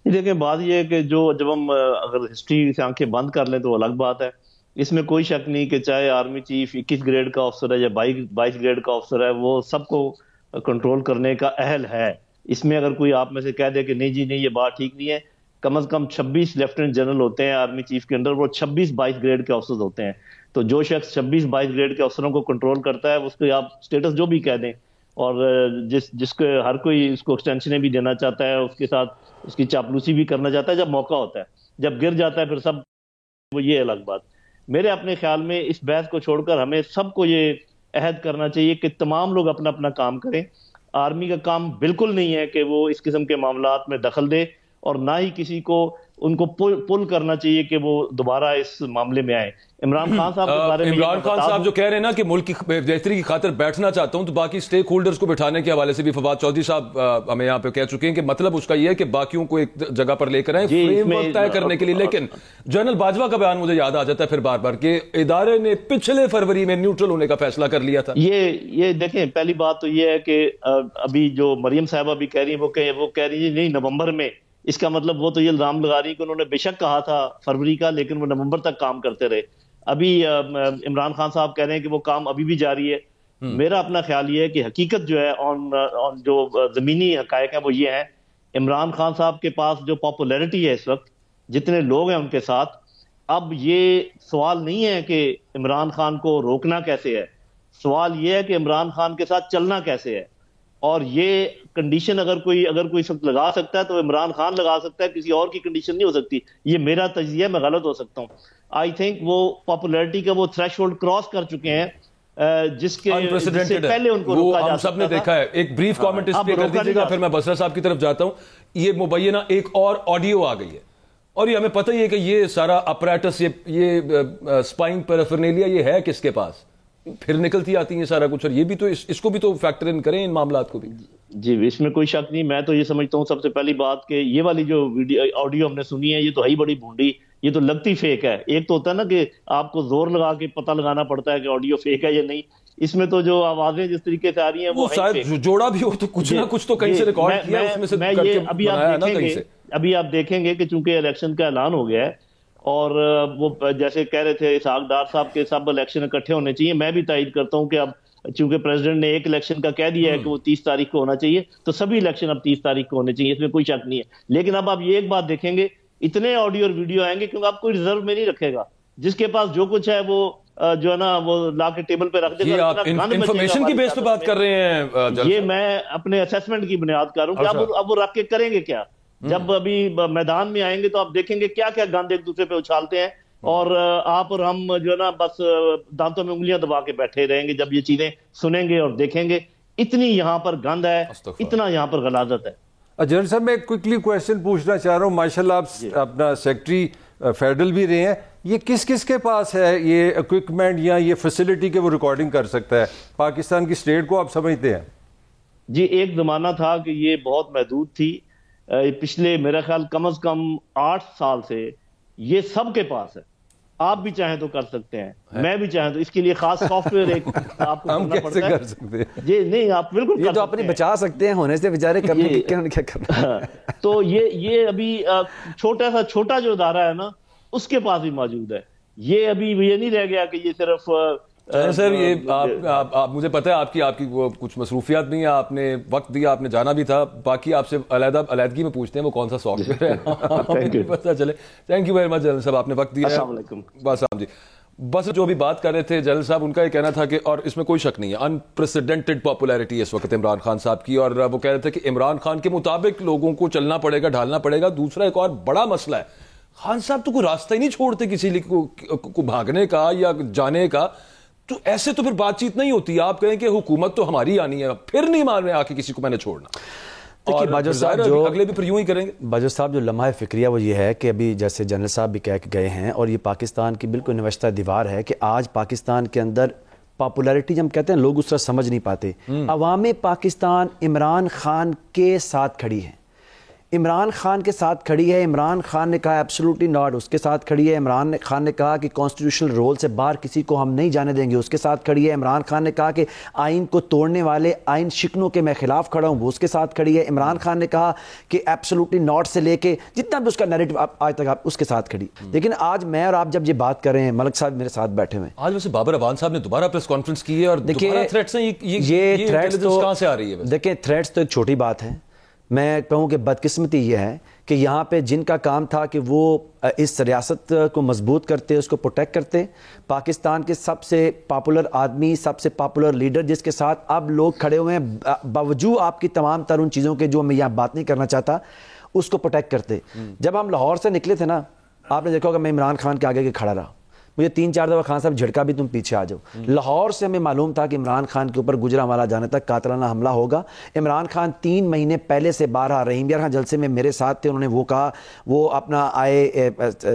دیکھیں بات یہ ہے کہ جب ہم اگر ہسٹری سے آنکھیں بند کر لیں تو الگ بات ہے. اس میں کوئی شک نہیں کہ چاہے آرمی چیف 21 گریڈ کا افسر ہے یا 22 گریڈ کا افسر ہے، وہ سب کو کنٹرول کرنے کا اہل ہے. اس میں اگر کوئی آپ میں سے کہہ دے کہ نہیں جی نہیں یہ بات ٹھیک نہیں ہے، کم از کم 26 لیفٹیننٹ جنرل ہوتے ہیں آرمی چیف کے اندر، وہ 26-22 گریڈ کے افسر ہوتے ہیں. تو جو شخص 26-22 گریڈ کے افسروں کو کنٹرول کرتا ہے اس کو آپ اسٹیٹس جو بھی کہہ دیں، اور جس کو ہر کوئی اس کو ایکسٹینشنیں بھی دینا چاہتا ہے، اس کے ساتھ اس کی چاپلوسی بھی کرنا چاہتا ہے جب موقع ہوتا ہے، جب گر جاتا ہے پھر سب وہ یہ الگ بات. میرے اپنے خیال میں اس بحث کو چھوڑ کر ہمیں سب کو یہ عہد کرنا چاہیے کہ تمام لوگ اپنا اپنا کام کریں. آرمی کا کام بالکل نہیں ہے کہ وہ اس قسم کے معاملات میں دخل دے، اور نہ ہی کسی کو ان کو پل کرنا چاہیے کہ وہ دوبارہ اس معاملے میں آئے. عمران خان صاحب کے بارے میں عمران خان صاحب جو کہہ رہے ہیں نا کہ ملک کی بہتری کی خاطر بیٹھنا چاہتا ہوں، تو باقی سٹیک ہولڈرز کو بٹھانے کے حوالے سے بھی فواد چودھری صاحب ہمیں یہاں پہ کہہ چکے ہیں کہ مطلب اس کا یہ ہے کہ باقیوں کو ایک جگہ پر لے کر آئیں فریم ورک طے کرنے کے لیے. لیکن جنرل باجوہ کا بیان مجھے یاد آ جاتا ہے پھر بار بار کہ ادارے نے پچھلے فروری میں نیوٹرل ہونے کا فیصلہ کر لیا تھا. یہ دیکھیں پہلی بات تو یہ ہے کہ ابھی جو مریم صاحبہ بھی کہہ رہی ہیں وہ کہہ رہی ہے نہیں نومبر میں، اس کا مطلب وہ تو یہ الزام لگا رہی کہ انہوں نے بے شک کہا تھا فروری کا، لیکن وہ نومبر تک کام کرتے رہے. ابھی عمران خان صاحب کہہ رہے ہیں کہ وہ کام ابھی بھی جاری ہے. میرا اپنا خیال یہ ہے کہ حقیقت جو ہے جو زمینی حقائق ہیں وہ یہ ہیں، عمران خان صاحب کے پاس جو پاپولیرٹی ہے اس وقت، جتنے لوگ ہیں ان کے ساتھ، اب یہ سوال نہیں ہے کہ عمران خان کو روکنا کیسے ہے، سوال یہ ہے کہ عمران خان کے ساتھ چلنا کیسے ہے. اور یہ کنڈیشن اگر کوئی اس وقت لگا سکتا ہے تو عمران خان لگا سکتا ہے، کسی اور کی کنڈیشن نہیں ہو سکتی. یہ میرا تجزیہ ہے، میں غلط ہو سکتا ہوں. آئی تھنک وہ پاپولیرٹی کا وہ تھریش ہولڈ کراس کر چکے ہیں جس کے پہلے ان کو روکا جا سکتا تھا. ہم سب نے دیکھا ہے. ایک بریف کامنٹ اس پہ کر دیجیے گا، پھر میں بصرہ صاحب کی طرف جاتا ہوں. یہ مبینہ ایک اور آڈیو آ گئی ہے، اور یہ ہمیں پتہ ہی ہے کہ یہ سارا اپریٹس، یہ اسپائن پیرافرنیلیا یہ ہے کس کے پاس، پھر نکلتی آتی ہیں سارا کچھ، اور یہ بھی تو اس کو بھی تو فیکٹر ان کریں ان معاملات کو بھی. جی اس میں کوئی شک نہیں. میں تو یہ سمجھتا ہوں سب سے پہلی بات کہ یہ والی جو آڈیو ہم نے سنی ہے یہ تو ہے ہی بڑی بھونڈی، یہ تو لگتی فیک ہے. ایک تو ہوتا ہے نا کہ آپ کو زور لگا کے پتہ لگانا پڑتا ہے کہ آڈیو فیک ہے یا نہیں. اس میں تو جو آوازیں جس طریقے سے آ رہی ہیں وہ شاید جوڑا بھی ہو تو کچھ نہ کچھ تو کہیں سے ریکارڈ کیا اس میں سے کر کے بنایا نا کہیں سے. ابھی آپ دیکھیں گے کہ چونکہ الیکشن کا اعلان ہو گیا ہے، اور وہ جیسے کہہ رہے تھے اسحاق ڈار صاحب کے سب الیکشن اکٹھے ہونے چاہیے، میں بھی تائید کرتا ہوں کہ اب چونکہ پریزیڈنٹ نے ایک الیکشن کا کہہ دیا ہے کہ وہ 30 تاریخ کو ہونا چاہیے، تو سبھی الیکشن اب 30 تاریخ کو ہونے چاہیے، اس میں کوئی شک نہیں ہے۔ لیکن اب آپ یہ ایک بات دیکھیں گے، اتنے آڈیو اور ویڈیو آئیں گے کیونکہ آپ کوئی ریزرو میں نہیں رکھے گا، جس کے پاس جو کچھ ہے وہ جو ہے نا وہ لا کے ٹیبل پہ رکھ دے گا۔ یہ آپ انفارمیشن کی بیس پہ بات کر رہے ہیں؟ یہ میں اپنے اسیسمنٹ کی بنیاد کر رہا ہوں کہ اب وہ رکھ کے کریں گے کیا۔ جب ابھی میدان میں آئیں گے تو آپ دیکھیں گے کیا کیا گند ایک دوسرے پہ اچھالتے ہیں، اور آپ اور ہم جو ہے نا بس دانتوں میں انگلیاں دبا کے بیٹھے رہیں گے جب یہ چیزیں سنیں گے اور دیکھیں گے۔ اتنی یہاں پر گند ہے، اتنا یہاں پر غلاظت ہے۔ جنرل صاحب میں کوئکلی کویسچن پوچھنا چاہ رہا ہوں، ماشاءاللہ آپ اپنا سیکٹری فیڈرل بھی رہے ہیں، یہ کس کس کے پاس ہے یہ اکوپمنٹ یا یہ فیسلٹی کہ وہ ریکارڈنگ کر سکتا ہے؟ پاکستان کی اسٹیٹ کو آپ سمجھتے ہیں؟ جی ایک زمانہ تھا کہ یہ بہت محدود تھی، پچھلے میرا خیال کم از کم 8 سال سے یہ سب کے پاس ہے۔ آپ بھی چاہیں تو کر سکتے ہیں، میں بھی چاہیں تو، اس کے لیے خاص سافٹ ویئر ایک آپ کو کرنا پڑتا ہے۔ جی نہیں آپ بالکل یہ تو اپنے بچا سکتے ہیں ہونے سے، بیچارے کرنے کیا کرنا۔ تو یہ ابھی چھوٹا جو ادارہ ہے نا اس کے پاس بھی موجود ہے۔ یہ ابھی یہ نہیں رہ گیا کہ یہ صرف سر یہ آپ مجھے پتہ ہے آپ کی وہ کچھ مصروفیات نہیں ہیں، آپ نے وقت دیا، آپ نے جانا بھی تھا، باقی آپ سے علیحدگی میں پوچھتے ہیں وہ کون سا سافٹ ویئر ہے پتہ چلے۔ Thank you very much general صاحب، آپ نے وقت دیا ہے۔ السلام علیکم۔ بس جو بھی بات کر رہے تھے جنرل صاحب، ان کا یہ کہنا تھا کہ، اور اس میں کوئی شک نہیں ہے، انپریسیڈنٹڈ پاپولیرٹی اس وقت عمران خان صاحب کی، اور وہ کہہ رہے تھے کہ عمران خان کے مطابق لوگوں کو چلنا پڑے گا، ڈھالنا پڑے گا۔ دوسرا ایک اور بڑا مسئلہ ہے، خان صاحب تو کوئی راستہ ہی نہیں چھوڑتے کسی کو بھاگنے کا یا جانے کا، تو ایسے تو پھر بات چیت نہیں ہوتی۔ آپ کہیں کہ حکومت تو ہماری آنی ہے، پھر نہیں مان رہے آ کے کسی کو میں نے چھوڑنا، اور اگلے بھی پھر یوں ہی کریں گے۔ باجوہ صاحب جو لمحہ فکریہ وہ یہ ہے کہ ابھی جیسے جنرل صاحب بھی کہہ کے گئے ہیں، اور یہ پاکستان کی بالکل نوشتہ دیوار ہے کہ آج پاکستان کے اندر پاپولیرٹی جب ہم کہتے ہیں لوگ اس طرح سمجھ نہیں پاتے۔ عوام پاکستان عمران خان کے ساتھ کھڑی ہے، عمران خان کے ساتھ کھڑی ہے۔ عمران خان نے کہا ایبسولوٹلی ناٹ، اس کے ساتھ کھڑی ہے۔ عمران خان نے کہا کہ کانسٹیٹیوشنل رول سے باہر کسی کو ہم نہیں جانے دیں گے، اس کے ساتھ کھڑی ہے۔ عمران خان نے کہا کہ آئین کو توڑنے والے آئین شکنوں کے میں خلاف کھڑا ہوں، وہ اس کے ساتھ کھڑی ہے۔ عمران خان نے کہا کہ ایبسولوٹلی ناٹ سے لے کے جتنا بھی اس کا نیریٹو آج تک آپ اس کے ساتھ کھڑی۔ لیکن آج میں اور آپ جب یہ بات کر رہے ہیں، ملک صاحب میرے ساتھ بیٹھے ہوئے ہیں، آج ویسے بابر اعوان صاحب نے دوبارہ پریس کانفرنس کی ہے، اور دوبارہ تھریٹس ہیں۔ یہ تھریٹس کہاں سے آ رہی ہے؟ دیکھیں تھریٹس تو ایک چھوٹی بات ہے، میں کہوں کہ بدقسمتی یہ ہے کہ یہاں پہ جن کا کام تھا کہ وہ اس ریاست کو مضبوط کرتے، اس کو پروٹیکٹ کرتے، پاکستان کے سب سے پاپولر آدمی، سب سے پاپولر لیڈر جس کے ساتھ اب لوگ کھڑے ہوئے ہیں، باوجود آپ کی تمام تر ان چیزوں کے جو میں یہاں بات نہیں کرنا چاہتا، اس کو پروٹیکٹ کرتے۔ جب ہم لاہور سے نکلے تھے نا، آپ نے دیکھا ہوگا میں عمران خان کے آگے کے کھڑا رہا، مجھے 3-4 دفعہ خان صاحب جھڑکا بھی تم پیچھے آ جاؤ۔ لاہور سے ہمیں معلوم تھا کہ عمران خان کے اوپر گجرانوالہ جانے تک قاتلانہ حملہ ہوگا۔ عمران خان 3 مہینے پہلے سے باہر، رحیم یار خان جلسے میں میرے ساتھ تھے، انہوں نے وہ کہا، وہ اپنا آئے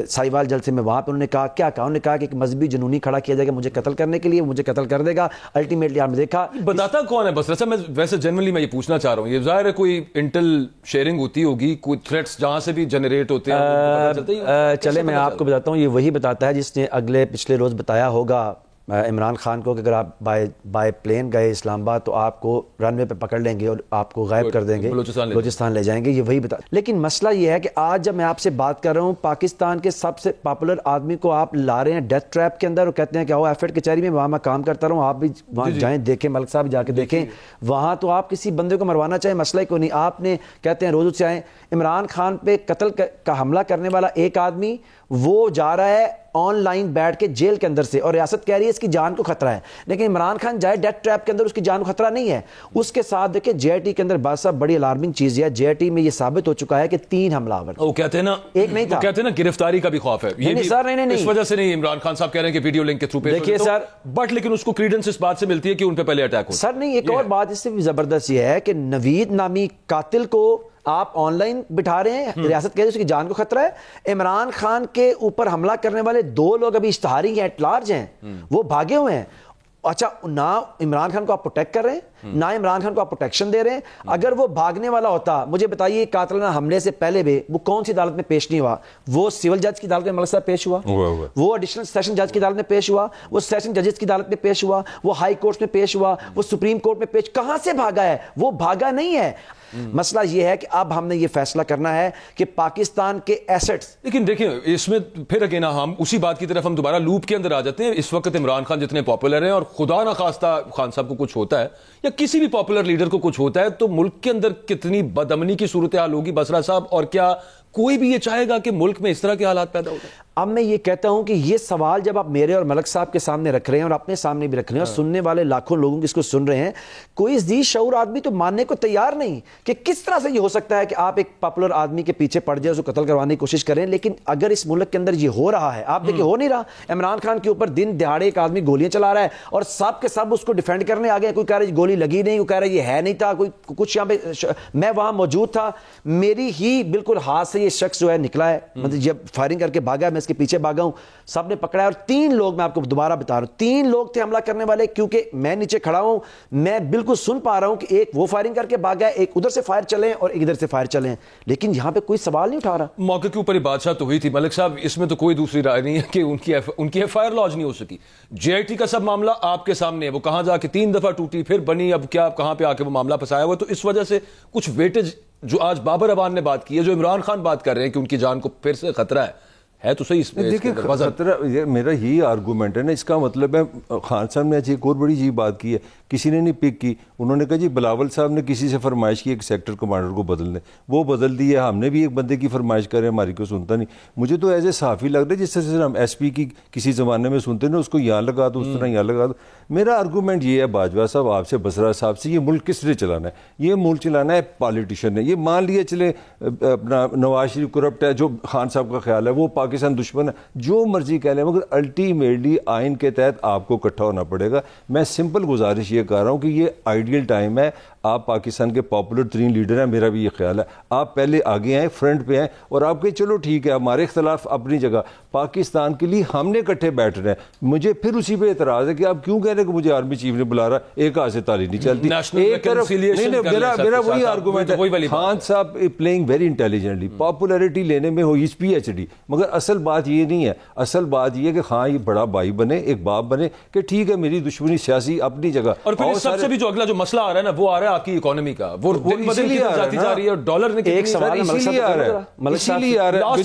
سائیوال جلسے میں، وہاں پہ انہوں نے کہا کیا کہا، انہوں نے کہا کہ ایک مذہبی جنونی کھڑا کیا جائے گا مجھے قتل کرنے کے لیے، مجھے قتل کر دے گا۔ الٹیمیٹلی آپ نے دیکھا بتاتا کون ہے؟ بس رسا میں ویسے جنرلی میں یہ پوچھنا چاہ رہا ہوں، یہ ظاہر ہے کوئی انٹل شیئرنگ ہوتی ہوگی، کوئی تھریٹس جہاں سے بھی جنریٹ ہوتے ہیں۔ چلے میں آپ کو بتاتا ہوں، یہ وہی بتاتا ہے جس نے پچھلے روز بتایا ہوگا عمران خان کو کہ اگر آپ بائی پلین گئے اسلام آباد تو آپ کو رن وے پہ پکڑ لیں گے اور آپ کو غائب کر دیں گے، بلوچستان لے جائیں گے، یہ وہی بتا۔ لیکن مسئلہ یہ ہے کہ آج جب میں آپ سے بات کر رہا ہوں، پاکستان کے سب سے پاپولر آدمی کو آپ لا رہے ہیں ڈیتھ ٹریپ کے اندر، اور کہتے ہیں کہ آؤ ایفٹ کچہری میں، وہاں میں کام کرتا رہا ہوں، آپ بھی وہاں جائیں دیکھیں، ملک صاحب جا کے دیکھیں، وہاں تو آپ کسی بندے کو مروانا چاہیں مسئلہ ہی کوئی نہیں۔ آپ نے کہتے ہیں روز سے آئیں، عمران خان پہ قتل کا حملہ کرنے والا ایک آدمی وہ جا رہا ہے آن لائن بیٹھ کے جیل کے اندر سے، اور ریاست کہہ رہی ہے اس کی جان کو خطرہ ہے، لیکن عمران خان جائے ڈیتھ ٹریپ کے اندر، اس کی جان کو خطرہ نہیں ہے۔ اس کے ساتھ دیکھیں جے آئی ٹی کے اندر بات صاحب بڑی الارمنگ چیز ہے، جے آئی ٹی میں یہ ثابت ہو چکا ہے کہ 3 حملہ آور، وہ کہتے ہیں نا، ایک نہیں تھا، کہتے ہیں نا گرفتاری کا بھی خوف ہے، یہ بھی اس وجہ سے نہیں، عمران خان صاحب کہہ رہے ہیں کہ ویڈیو لنک کے تھرو پہ دیکھیے سر، بٹ لیکن اس کو کریڈنس اس بات سے ملتی ہے کہ ان پہ پہلے اٹیک ہو سر۔ نہیں، ایک اور بات اس سے بھی زبردست یہ ہے کہ نوید نامی قاتل کو آپ آن لائن بٹھا رہے ہیں، ریاست کہہ رہی ہے اس کی جان کو خطرہ ہے۔ عمران خان کے اوپر حملہ کرنے والے 2 لوگ ابھی اشتہاری ہیں، ایٹ لارج ہیں، وہ بھاگے ہوئے ہیں۔ اچھا، نہ عمران خان کو آپ پروٹیکٹ کر رہے ہیں، نہ عمران خان کو آپ پروٹیکشن دے رہے ہیں. اگر وہ بھاگنے والا ہوتا, مجھے بتائیے قاتلانہ حملے سے پہلے بھی وہ کون سی عدالت میں پیش نہیں ہوا؟ وہ سول جج کی عدالت میں ملک صاحب پیش ہوا, وہ ایڈیشنل سیشن جج کی عدالت میں پیش ہوا, وہ سیشن ججز کی عدالت میں پیش ہوا, وہ ہائی کورٹ میں پیش ہوا, وہ سپریم کورٹ میں پیش. کہاں سے بھاگا ہے؟ وہ بھاگا نہیں ہے. مسئلہ یہ ہے کہ اب ہم نے یہ فیصلہ کرنا ہے کہ پاکستان کے ایسٹس. لیکن دیکھیں اس میں پھر اگین ہم اسی بات کی طرف ہم دوبارہ لوپ کے اندر آ جاتے ہیں. اس وقت عمران خان جتنے پاپولر ہیں اور خدا نہ خواستہ خان صاحب کو کچھ ہوتا ہے یا کسی بھی پاپولر لیڈر کو کچھ ہوتا ہے تو ملک کے اندر کتنی بدامنی کی صورتحال ہوگی بسرا صاحب, اور کیا کوئی بھی یہ چاہے گا کہ ملک میں اس طرح کے حالات پیدا ہو جائیں؟ اب میں یہ کہتا ہوں کہ یہ سوال جب آپ میرے اور ملک صاحب کے سامنے رکھ رہے ہیں اور اپنے سامنے بھی رکھ رہے ہیں اور سننے والے لاکھوں لوگوں اس کو سن رہے ہیں, کوئی ذی شعور آدمی تو ماننے کو تیار نہیں کہ کس طرح سے یہ ہو سکتا ہے کہ آپ ایک پاپولر آدمی کے پیچھے پڑ جائے, اس کو قتل کروانے کی کوشش کریں. لیکن اگر اس ملک کے اندر یہ ہو رہا ہے, آپ دیکھیں ہو نہیں رہا, عمران خان کے اوپر دن دہاڑے ایک آدمی گولیاں چلا رہا ہے اور سب کے سب اس کو ڈیفینڈ کرنے آ گئے. کوئی کہہ رہا ہے گولی لگی نہیں, کوئی کہہ رہا ہے یہ ہے نہیں تھا, کوئی کچھ. یہاں پہ میں وہاں موجود تھا, میری ہی بالکل ہاتھ سے یہ شخص جو ہے نکلا ہے, مطلب جب فائرنگ کر کے بھاگا میں اس کے پیچھے بھاگا ہوں, سب نے پکڑا ہے. اور 3 لوگ, میں آپ کو دوبارہ بتا رہا ہوں, 3 لوگ تھے حملہ کرنے والے. کیونکہ میں نیچے کھڑا ہوں, میں بالکل سن پا رہا ہوں کہ ایک وہ فائرنگ کر کے بھاگا ہے, ایک ادھر سے فائر چلے اور ایک ادھر سے فائر چلے, لیکن یہاں پہ کوئی سوال نہیں اٹھا رہا. موقع کے اوپر ہی بادشاہ تو ہوئی تھی ملک صاحب, اس میں تو کوئی دوسری رائے نہیں ہے کہ ان کی ایف آئی آر لانچ نہیں ہو سکی. جے آئی ٹی کا سب معاملہ آپ کے سامنے ہے, وہ کہاں جا کے 3 دفعہ ٹوٹی پھر بنی, اب کیا کہاں پہ آ کے وہ معاملہ پھنسایا ہوا. تو اس وجہ سے کچھ ویٹیج جو آج بابر عوان نے بات کی ہے, جو عمران خان بات کر رہے ہیں کہ ان کی جان کو پھر سے خطرہ ہے تو صحیح. دیکھیں خطرہ, میرا یہی آرگومنٹ ہے نا, اس کا مطلب ہے خان صاحب نے ایک اور بڑی جی بات کی ہے, کسی نے نہیں پک کی. انہوں نے کہا جی بلاول صاحب نے کسی سے فرمائش کی ایک سیکٹر کمانڈر کو بدل دیں, وہ بدل دی ہے. ہم نے بھی ایک بندے کی فرمائش کرے, ہماری کو سنتا نہیں. مجھے تو ایز اے صحافی لگ رہا ہے جس طرح سے ہم ایس پی کی کسی زمانے میں سنتے نا, اس کو یہاں لگا دو, اس طرح یہاں لگا دو. میرا آرگومنٹ یہ ہے باجوہ صاحب, آپ سے, بسرا صاحب سے, یہ ملک کس نے چلانا ہے؟ یہ ملک چلانا ہے پالیٹیشن نے. یہ مان لیے چلے اپنا نواز شریف کرپٹ ہے, جو خان صاحب کا خیال ہے, وہ پاکستان دشمن ہے, جو مرضی کہہ لیں, مگر الٹیمیٹلی آئین کے تحت آپ کو اکٹھا ہونا پڑے گا. میں سمپل گزارش یہ کر رہا ہوں کہ یہ آئیڈیل ٹائم ہے, آپ پاکستان کے پاپولر 3 لیڈر ہیں, میرا بھی یہ خیال ہے, آپ پہلے آگے آئیں, فرنٹ پہ آئیں, اور آپ کہیں چلو ٹھیک ہے ہمارے اختلاف اپنی جگہ, پاکستان کے لیے ہم نے اکٹھے بیٹھ رہے ہیں. مجھے پھر اسی پہ اعتراض ہے کہ آپ کیوں کہہ رہے ہیں کہ مجھے آرمی چیف نے بلا رہا, ایک ہاتھ سے تالی نہیں چلتی. ایک طرف میرا وہی آرگومنٹ ہے, خان صاحب پلئنگ ویری انٹیلیجنٹلی, پاپولیرٹی لینے میں ہوئی پی ایچ ڈی, مگر اصل بات یہ نہیں ہے. اصل بات یہ ہے کہ خان یہ بڑا بھائی بنے, ایک باپ بنے, کہ ٹھیک ہے میری دشمنی سیاسی اپنی جگہ. اور پھر سب سے بھی جو اگلا جو مسئلہ آ رہا ہے نا, وہ آ رہا ہے آپ کی اکانومی کا, وہ اسی لیے جاتی جا رہی ہے, اور ڈالر نے ایک سوال اسی لیے آ رہا ہے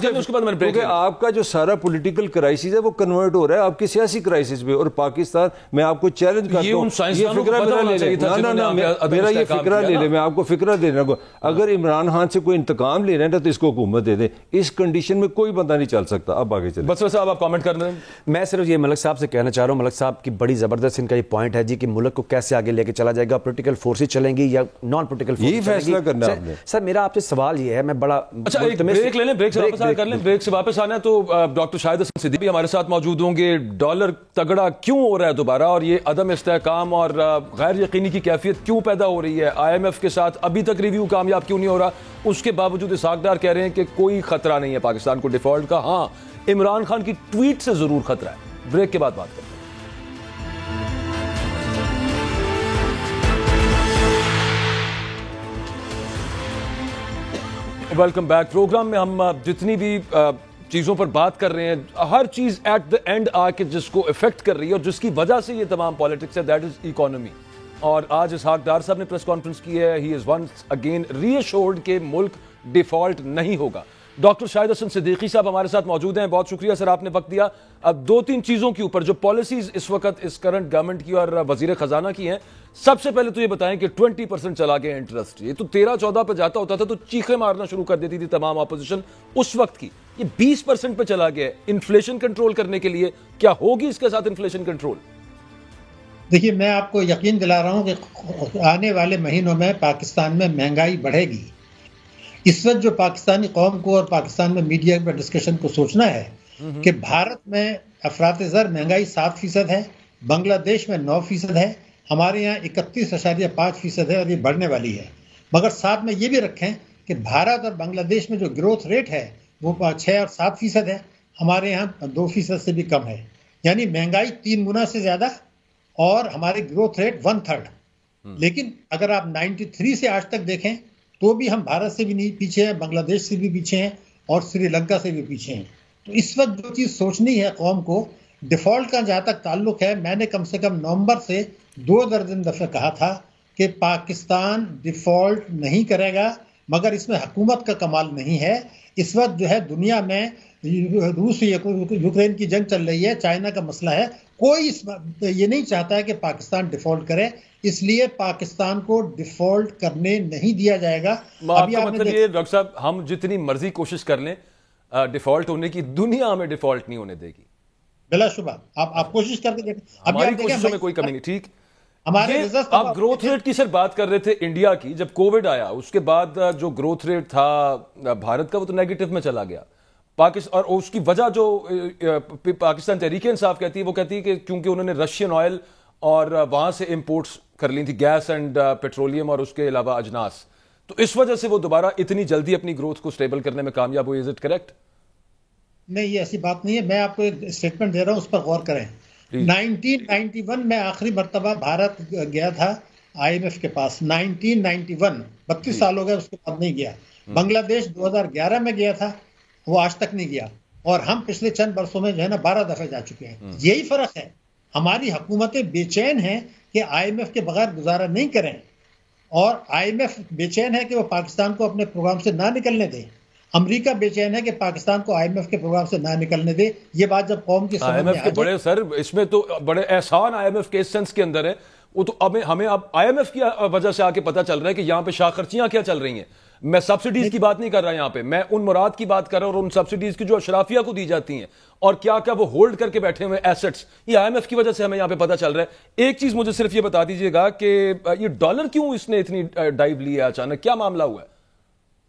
کیونکہ آپ کا جو سارا پولیٹیکل کرائسس ہے وہ کنورٹ ہو رہا ہے آپ کے سیاسی کرائسس میں. اور پاکستان, میں آپ کو چیلنج کرتا ہوں, یہ فکرہ میرا لے لیں, میرا یہ فکرہ لے لیں, میں آپ کو فکرہ دے رہا ہوں. اگر عمران خان سے کوئی انتقام لے رہے ہیں تو اس کو حکومت دے دیں. اس کنڈیشن میں کوئی بندہ نہیں چل سکتا. اب آگے چلیں. بسرا صاحب آپ کامنٹ کر دیں. میں صرف یہ ملک صاحب سے کہنا چاہ رہا ہوں, ملک صاحب کی بڑی زبردست ان کا یہ پوائنٹ ہے جی کہ ملک کو کیسے آگے لے کے چلا جائے گا, پولیٹیکل فورسز چلیں گی یا نان پولیٹیکل فورسز, یہی فیصلہ کرنا ہے آپ نے. سر میرا آپ سے سوال یہ ہے, میں بڑا ایک بریک لے لیں, بریک سے واپس کر لیں. بریک سے واپس آنا ہے تو ڈاکٹر شاہد حسن صدیقی بھی ہمارے ساتھ موجود ہوں گے. ڈالر تگڑا کیوں ہو رہا ہے دوبارہ, اور یہ عدم استحکام اور غیر یقینی کی کیفیت کیوں پیدا ہو رہی ہے؟ آئی ایم ایف کے ساتھ ابھی تک ریویو کامیاب کیوں نہیں ہو رہا؟ اس کے باوجود اسحاق ڈار کہہ رہے ہیں کہ کوئی خطرہ نہیں ہے پاکستان کو ڈیفالٹ کا. ہاں, عمران خان کی ٹویٹ سے ضرور خطرہ ہے. بریک کے بعد بات کرتے ہیں. Welcome back. پروگرام میں ہم جتنی بھی چیزوں پر بات کر رہے ہیں, ہر چیز ایٹ دا اینڈ آ کے جس کو افیکٹ کر رہی ہے اور جس کی وجہ سے یہ تمام پالیٹکس ہے, دیٹ از اکانومی. اور آج اسحاق ڈار صاحب نے پریس کانفرنس کی ہے. He is once again reassured کہ ملک ڈیفالٹ نہیں ہوگا. ڈاکٹر شاہد حسن صدیقی صاحب ہمارے ساتھ موجود ہیں. بہت شکریہ سر, آپ نے وقت دیا. اب 2-3 چیزوں کے اوپر جو پالیسیز اس وقت اس کرنٹ گورنمنٹ کی اور وزیر خزانہ کی ہیں, سب سے پہلے تو یہ بتائیں کہ 20% چلا گیا انٹرسٹ. یہ تو 13-14 پہ جاتا ہوتا تھا تو چیخیں مارنا شروع کر دیتی تھی تمام اپوزیشن اس وقت کی. یہ 20% پہ چلا گیا. انفلیشن کنٹرول کرنے کے لیے کیا ہوگی اس کے ساتھ انفلیشن کنٹرول؟ دیکھیے, میں آپ کو یقین دلا رہا ہوں کہ آنے والے مہینوں میں پاکستان میں مہنگائی بڑھے گی. اس وقت جو پاکستانی قوم کو اور پاکستان میں میڈیا پر ڈسکشن کو سوچنا ہے کہ بھارت میں افراط زر مہنگائی 7% ہے, بنگلہ دیش میں 9% ہے, ہمارے یہاں 31.5% ہے اور یہ بڑھنے والی ہے. مگر ساتھ میں یہ بھی رکھیں کہ بھارت اور بنگلہ دیش میں جو گروتھ ریٹ ہے وہ 6 اور 7% ہے, ہمارے یہاں 2% سے بھی کم ہے. یعنی مہنگائی 3 گنا سے زیادہ اور ہمارے گروتھ ریٹ 1/3. لیکن اگر آپ 93 سے آج تک دیکھیں تو بھی ہم بھارت سے بھی نہیں پیچھے ہیں, بنگلہ دیش سے بھی پیچھے ہیں, اور سری لنکا سے بھی پیچھے ہیں. تو اس وقت جو چیز سوچنی ہے قوم کو, ڈیفالٹ کا جہاں تک تعلق ہے, میں نے کم سے کم نومبر سے 2 درجن دفعہ کہا تھا کہ پاکستان ڈیفالٹ نہیں کرے گا, مگر اس میں حکومت کا کمال نہیں ہے. اس وقت جو ہے دنیا میں روس یوکرین کی جنگ چل رہی ہے, چائنا کا مسئلہ ہے, کوئی یہ نہیں چاہتا ہے کہ پاکستان ڈیفالٹ کرے, اس لیے پاکستان کو ڈیفالٹ کرنے نہیں دیا جائے گا. ابھی آپ مطلب یہ ڈاکٹر صاحب, ہم جتنی مرضی کوشش کر لیں ڈیفالٹ ہونے کی, دنیا ہمیں ڈیفالٹ نہیں ہونے دے گی بلا شبہ. آپ کوشش کر کے دیکھیں, ہماری کوششوں میں کوئی کمی نہیں. ٹھیک, ہمارے آپ گروتھ ریٹ کی سر بات کر رہے تھے انڈیا کی, جب کووڈ آیا اس کے بعد جو گروتھ ریٹ تھا بھارت کا وہ تو نیگیٹو میں چلا گیا اور اس کی وجہ جو پاکستان تحریک انصاف کہتی ہے, وہ کہتی ہے کہ کیونکہ انہوں نے رشین آئل اور وہاں سے امپورٹس کر لی تھی, گیس اینڈ پیٹرولیم اور اس کے علاوہ اجناس, تو اس وجہ سے وہ دوبارہ اتنی جلدی اپنی گروتھ کو سٹیبل کرنے میں کامیاب ہوئی. Is it correct? نہیں, یہ ایسی بات نہیں ہے. میں آپ کو ایک اسٹیٹمنٹ دے رہا ہوں, اس پر غور کریں. 1991 میں آخری مرتبہ بھارت گیا تھا آئی ایم ایف کے پاس. 1991 32 سال ہو گئے, اس کے بعد نہیں گیا. بنگلہ دیش 2011 میں گیا تھا, وہ آج تک نہیں گیا. اور ہم پچھلے چند برسوں میں جو ہے نا 12 دفعہ جا چکے ہیں. یہی فرق ہے. ہماری حکومتیں بے چین ہیں کہ آئی ایم ایف کے بغیر گزارا نہیں کریں, اور آئی ایم ایف بے چین ہے کہ وہ پاکستان کو اپنے پروگرام سے نہ نکلنے دیں. امریکہ بے چین ہے کہ پاکستان کو آئی ایم ایف کے پروگرام سے نہ نکلنے دے. یہ بات جب قوم کی آئی ایم ایف کے بڑے سر, اس میں تو بڑے احسان آئی ایم ایف کے اس سینس کے اندر ہے, وہ تو ہمیں اب آئی ایم ایف کی وجہ سے آ کے پتہ چل رہا ہے کہ یہاں پہ شاہ خرچیاں کیا چل رہی ہیں. میں سبسڈیز کی بات نہیں کر رہا یہاں پہ, میں ان مراد کی بات کر رہا ہوں, اور ان سبسڈیز کی جو اشرافیہ کو دی جاتی ہیں اور کیا کیا وہ ہولڈ کر کے بیٹھے ہوئے ایسٹس, یہ آئی ایم ایف کی وجہ سے ہمیں یہاں پہ پتہ چل رہا ہے. ایک چیز مجھے صرف یہ بتا دیجئے گا کہ یہ ڈالر کیوں اس نے اتنی ڈائیو لی ہے اچانک, کیا معاملہ ہوا ہے؟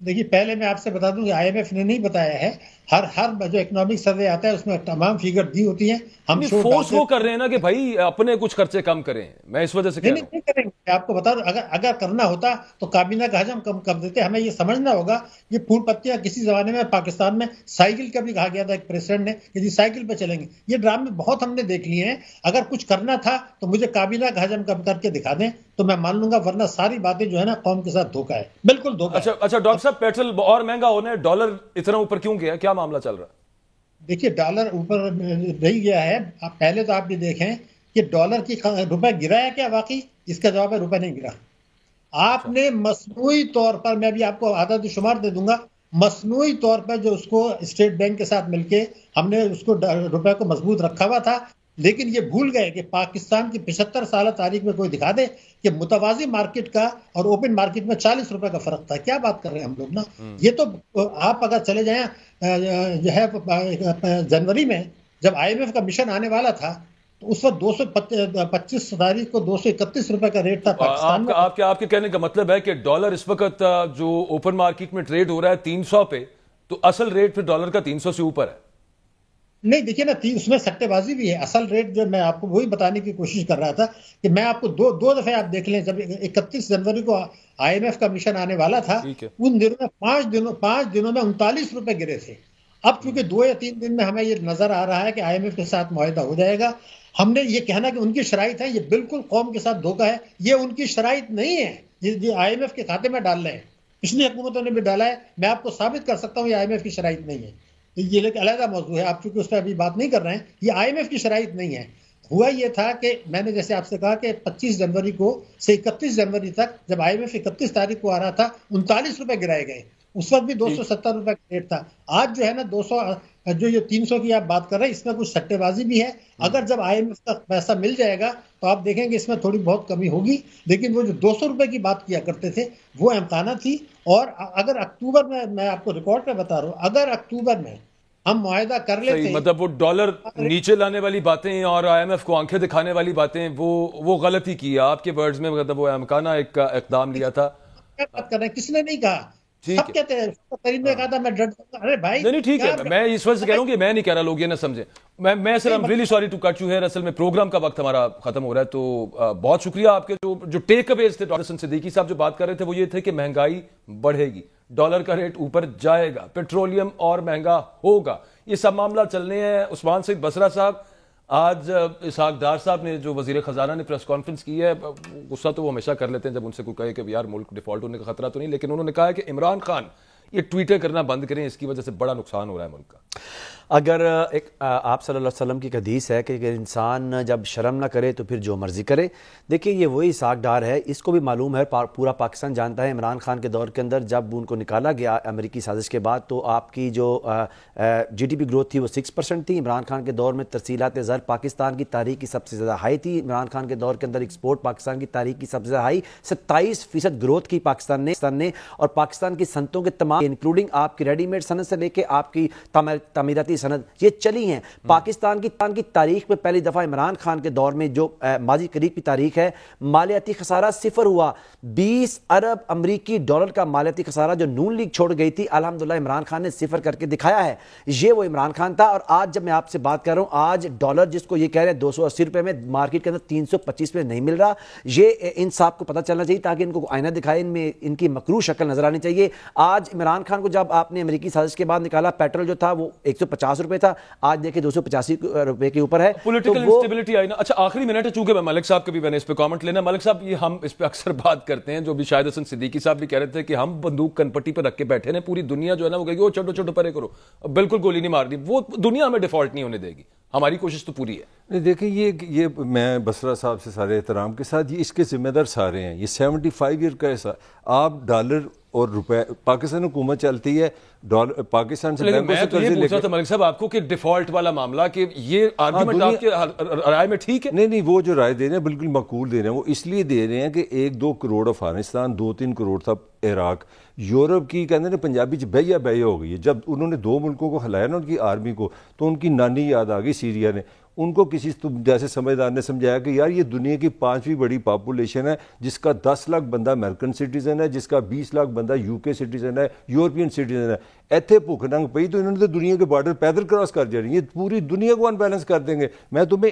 دیکھیے, پہلے میں آپ سے بتا دوں کہ آئی ایم ایف نے نہیں بتایا ہے. ہر جو اکنامک سروے آتا ہے اس میں تمام فگر دی ہوتی ہیں. ہم فورس وہ کر رہے ہیں نا کہ بھائی اپنے کچھ خرچے کم کریں, میں اس وجہ سے کہہ رہا ہوں. نہیں کریں گے. آپ کو بتا دوں, اگر کرنا ہوتا تو کابینہ کا حجم کم کر دیتے. ہمیں یہ سمجھنا ہوگا, یہ پھول پتیاں کسی زمانے میں پاکستان میں سائیکل کا بھی کہا گیا تھا ایک پریزیڈنٹ نے کہ جی سائیکل پہ چلیں گے. یہ ڈرامے بہت ہم نے دیکھ لیے ہیں. اگر کچھ کرنا تھا تو مجھے کابینہ کا حجم کم کر کے دکھا دیں تو میں مان لوں گا, ورنہ ساری باتیں جو ہے نا قوم کے ساتھ دھوکہ ہے, بالکل دھوکہ. اچھا ڈاکٹر صاحب, پیٹرول اور مہنگا ہونا ہے, ڈالر اتنا اوپر کیوں گیا, کیا معاملہ چل رہا ہے؟ دیکھیے, ڈالر اوپر نہیں گیا ہے. پہلے تو آپ یہ دیکھیں کہ ڈالر کی روپے گرا ہے کیا واقعی؟ اس کا جواب ہے روپے نہیں گرا. آپ نے مصنوعی طور پر, میں بھی آپ کو عدد شمار دے دوں گا, مصنوعی طور پر جو اس کو اسٹیٹ بینک کے ساتھ مل کے ہم نے اس کو روپے کو مضبوط رکھا ہوا تھا, لیکن یہ بھول گئے کہ پاکستان کی 75 سالہ تاریخ میں کوئی دکھا دے کہ متوازی مارکیٹ کا اور اوپن مارکیٹ میں 40 روپے کا فرق تھا. کیا بات کر رہے ہیں ہم لوگ نا. یہ تو آپ اگر چلے جائیں جو ہے جنوری میں جب آئی ایم ایف کا مشن آنے والا تھا تو اس وقت 225 تاریخ کو 231 روپے کا ریٹ تھا پاکستان میں. آپ کے کہنے کا مطلب ہے کہ ڈالر اس وقت جو اوپن مارکیٹ میں ٹریڈ ہو رہا ہے 300 پہ, تو اصل ریٹ پھر ڈالر کا 300 سے اوپر ہے؟ نہیں, دیکھیے نا, اس میں سٹے بازی بھی ہے. اصل ریٹ جو میں آپ کو وہی بتانے کی کوشش کر رہا تھا کہ میں آپ کو دو دفعہ آپ دیکھ لیں. جب 31 جنوری کو آئی ایم ایف کا مشن آنے والا تھا, ان دنوں میں 5 دنوں میں 39 روپے گرے تھے. اب چونکہ 2 یا 3 دن میں ہمیں یہ نظر آ رہا ہے کہ آئی ایم ایف کے ساتھ معاہدہ ہو جائے گا. ہم نے یہ کہنا کہ ان کی شرائط ہے, یہ بالکل قوم کے ساتھ دھوکہ ہے. یہ ان کی شرائط نہیں ہے, یہ آئی ایم ایف کے کھاتے میں ڈال رہے ہیں. پچھلی حکومتوں نے بھی ڈالا ہے. میں آپ کو ثابت کر سکتا ہوں یہ آئی ایم ایف کی شرائط نہیں ہے. یہ ایک علیحدہ موضوع ہے, آپ چونکہ اس پہ ابھی بات نہیں کر رہے ہیں. یہ آئی ایم ایف کی شرائط نہیں ہے. ہوا یہ تھا کہ میں نے جیسے آپ سے کہا کہ 25 جنوری کو سے 31 جنوری تک جب آئی ایم ایف 31 تاریخ کو آ رہا تھا 39 روپے گرائے گئے. اس وقت بھی 270 روپے کا ریٹ تھا. آج جو ہے نا 200 جو یہ 300 کی آپ بات کر رہے ہیں, اس میں کچھ سٹے بازی بھی ہے. اگر جب آئی ایم ایف کا پیسہ مل جائے گا تو آپ دیکھیں گے اس میں تھوڑی بہت کمی ہوگی, لیکن وہ جو 200 روپے کی بات کیا کرتے تھے وہ امکانہ تھی. اور اگر اکتوبر میں آپ کو ریکارڈ پہ بتا رہا ہوں, اگر اکتوبر میں ہم معاہدہ کر لیتے ہیں, مطلب وہ ڈالر نیچے لانے والی باتیں اور آئی ایم ایف کو آنکھیں دکھانے والی باتیں وہ غلطی کی ہے آپ کے ورڈز میں, مطلب وہ امکانہ ایک اقدام لیا تھا. کیا بات کر رہے ہیں, کس نے نہیں کہا, سب کہتے ہیں. نے کہا تھا میں ڈر جاؤں گا. ارے بھائی نہیں ٹھیک ہے, میں اس وجہ سے کہہ رہا ہوں کہ میں نہیں کہہ رہا, لوگ یہ نہ سمجھیں. میں سر I'm really sorry to cut you here. اصل میں پروگرام کا وقت ہمارا ختم ہو رہا ہے, تو بہت شکریہ آپ کے. جو ٹیک اویز تھے ڈاکٹر صدیقی صاحب جو بات کر رہے تھے وہ یہ تھے کہ مہنگائی بڑھے گی, ڈالر کا ریٹ اوپر جائے گا, پیٹرولیم اور مہنگا ہوگا, یہ سب معاملہ چلنے ہیں. عثمان سعید بصرہ صاحب آج اسحاق ڈار صاحب نے جو وزیر خزانہ نے پریس کانفرنس کی ہے، غصہ تو وہ ہمیشہ کر لیتے ہیں جب ان سے کوئی کہے کہ یار ملک ڈیفالٹ ہونے کا خطرہ تو نہیں، لیکن انہوں نے کہا ہے کہ عمران خان یہ ٹویٹر کرنا بند کریں، اس کی وجہ سے بڑا نقصان ہو رہا ہے ملک کا۔ اگر ایک آپ صلی اللہ علیہ وسلم کی ایک حدیث ہے کہ انسان جب شرم نہ کرے تو پھر جو مرضی کرے، دیکھیں یہ وہی اسحاق ڈار ہے، اس کو بھی معلوم ہے، پورا پاکستان جانتا ہے عمران خان کے دور کے اندر جب ان کو نکالا گیا امریکی سازش کے بعد تو آپ کی جو جی ڈی پی گروتھ تھی وہ 6% تھی۔ عمران خان کے دور میں ترسیلات زر پاکستان کی تاریخ کی سب سے زیادہ ہائی تھی۔ عمران خان کے دور کے اندر ایکسپورٹ پاکستان کی تاریخ کی سب سے زیادہ ہائی 27% گروتھ کی پاکستان نے، اور پاکستان کی صنعتوں کے تمام انکلوڈنگ آپ کی ریڈی میڈ صنعت سے لے کے آپ کی تعمیراتی صنعت یہ چلی ہیں۔ پاکستان کی تاریخ میں پہلی دفعہ عمران خان کے دور میں جو ماضی قریب کی تاریخ ہے، مالیاتی خسارہ 0 ہوا۔ 20 ارب امریکی ڈالر کا مالیاتی خسارہ جو نون لیگ چھوڑ گئی تھی، الحمدللہ عمران خان نے 0 کر کے دکھایا ہے۔ یہ وہ عمران خان تھا۔ اور آج جب میں آپ سے بات کر رہا ہوں، آج ڈالر جس کو یہ کہہ رہے ہیں 280 روپے میں، مارکیٹ کے اندر 325 میں نہیں مل رہا۔ یہ ان صاحب کو پتہ چلنا چاہیے تاکہ ان کو آئینہ دکھائے، ان میں ان کی مکروہ شکل نظر آنی چاہیے۔ آج عمران خان کو جب آپ نے امریکی سازش کے بعد نکالا، پیٹرول جو تھا وہ 150 روپے تھا، آج دیکھیں 285 روپے کے اوپر ہے۔ پولیٹیکل انسٹیبلٹی آئی نا۔ اچھا آخری منٹ ہے، چونکہ میں ملک صاحب کے بھی میں نے اس پہ کامنٹ لینا۔ ملک صاحب یہ ہم اس پہ اکثر بات کرتے ہیں، جو بھی شاہد حسن صدیقی صاحب بھی کہہ رہے تھے کہ ہم بندوق کنپٹی پہ رکھ کے بیٹھے ہیں، پوری دنیا جو ہے نا وہ کہے گی وہ چھوٹو چھوٹو پرے کرو، بالکل گولی نہیں مارنی، وہ دنیا ہمیں ڈیفالٹ نہیں ہونے دے گی، ہماری کوشش تو پوری ہے۔ نہیں دیکھیں یہ میں بسرا صاحب سے سارے احترام کے ساتھ، یہ اس کے ذمہ دار سارے ہیں۔ یہ 75 ایئر کا ایسا آپ ڈالر اور روپے پاکستان حکومت چلتی ہے، پاکستان سے لیکن میں تو یہ پوچھ رہا تھا ملک صاحب آپ کو کہ ڈیفالٹ والا معاملہ، کہ یہ آرگومنٹ آپ کے رائے میں ٹھیک ہے؟ نہیں وہ جو رائے دے رہے ہیں بالکل معقول دے رہے ہیں۔ وہ اس لیے دے رہے ہیں کہ 1-2 کروڑ افغانستان، 2-3 کروڑ تھا عراق، یورپ کی کہتے ہیں پنجابی بہیا بہیا ہو گئی ہے۔ جب انہوں نے 2 ملکوں کو ہلایا نا ان کی آرمی کو، تو ان کی نانی یاد آ گئی سیریا نے۔ ان کو کسی جیسے سمجھدار نے سمجھایا کہ یار یہ دنیا کی 5ویں بڑی پاپولیشن ہے، جس کا 10 لاکھ بندہ امریکن سٹیزن ہے، جس کا 20 لاکھ بندہ UK سٹیزن ہے، یورپین سٹیزن ہے۔ ایتھے بھوک ننگ پئی تو انہوں نے تو دنیا کے بارڈر پیدل کراس کر جانی، یہ پوری دنیا کو ان بیلنس کر دیں گے۔ میں تمہیں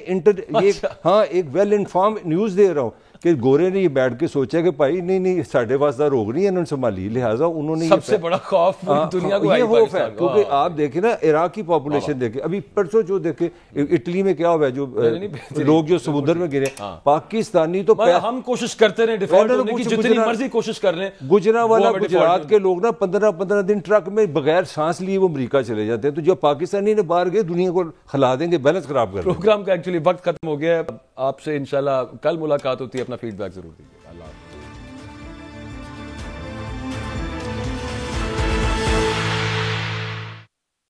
ایک ویل انفارم نیوز دے رہا ہوں کہ گورے نے یہ بیٹھ کے سوچا کہ بھائی نہیں ساڑھے واسطہ روگ نہیں ہے، انہوں نے سنبھالی، لہٰذا انہوں نے سب سے بڑا خوف دنیا کو یہ خوف ہے۔ کیونکہ آپ دیکھیں نا عراق کی پاپولیشن دیکھیں، ابھی پرسوں جو دیکھیں اٹلی میں کیا ہوا ہے، جو لوگ جو سمندر میں گرے، پاکستانی تو ہم کوشش کرتے رہے ڈیفالٹ ہونے کی، جتنی مرضی کوشش کر لیں۔ گجرانوالا گجرات کے لوگ نا 15 دن ٹرک میں بغیر سانس لیے وہ امریکہ چلے جاتے ہیں، تو جو پاکستانی نے باہر گئے دنیا کو کھلا دیں گے، بیلنس خراب کر دیں گے۔ پروگرام کا ایکچولی وقت ختم ہو گیا ہے، آپ سے انشاءاللہ کل ملاقات ہوتی ہے، اپنا فیڈ بیک ضرور دیجیے۔ اللہ حافظ۔